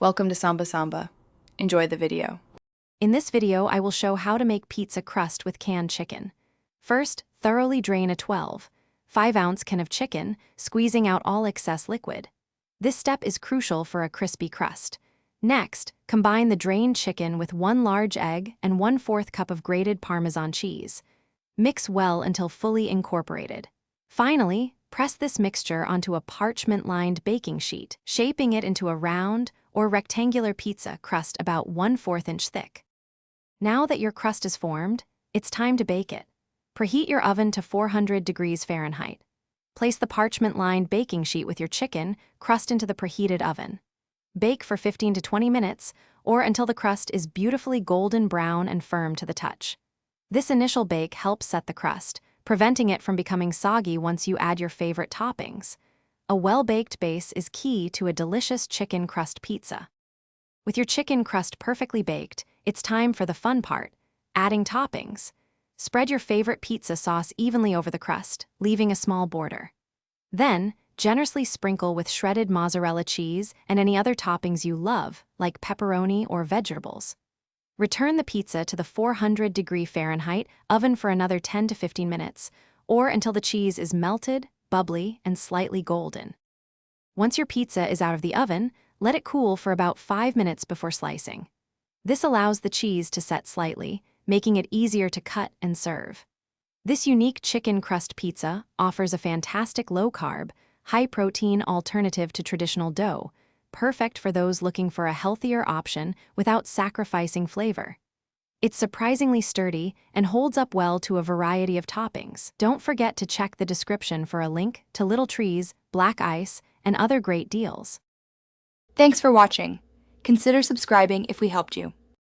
Welcome to Samba Samba. Enjoy the video. In this video, I will show how to make pizza crust with canned chicken. First, thoroughly drain a 5-ounce can of chicken, squeezing out all excess liquid. This step is crucial for a crispy crust. Next, combine the drained chicken with 1 large egg and 1/4 cup of grated Parmesan cheese. Mix well until fully incorporated. Finally, press this mixture onto a parchment-lined baking sheet, shaping it into a round or rectangular pizza crust about 1/4 inch thick. Now that your crust is formed, it's time to bake it. Preheat your oven to 400 degrees Fahrenheit. Place the parchment-lined baking sheet with your chicken crust into the preheated oven. Bake for 15 to 20 minutes, or until the crust is beautifully golden brown and firm to the touch. This initial bake helps set the crust, preventing it from becoming soggy once you add your favorite toppings. A well-baked base is key to a delicious chicken crust pizza. With your chicken crust perfectly baked, it's time for the fun part, adding toppings. Spread your favorite pizza sauce evenly over the crust, leaving a small border. Then, generously sprinkle with shredded mozzarella cheese and any other toppings you love, like pepperoni or vegetables. Return the pizza to the 400 degree Fahrenheit oven for another 10 to 15 minutes, or until the cheese is melted, bubbly, and slightly golden. Once your pizza is out of the oven, let it cool for about 5 minutes before slicing. This allows the cheese to set slightly, making it easier to cut and serve. This unique chicken crust pizza offers a fantastic low-carb, high-protein alternative to traditional dough, perfect for those looking for a healthier option without sacrificing flavor. It's surprisingly sturdy and holds up well to a variety of toppings. Don't forget to check the description for a link to Little Trees, Black Ice, and other great deals. Thanks for watching. Consider subscribing if we helped you.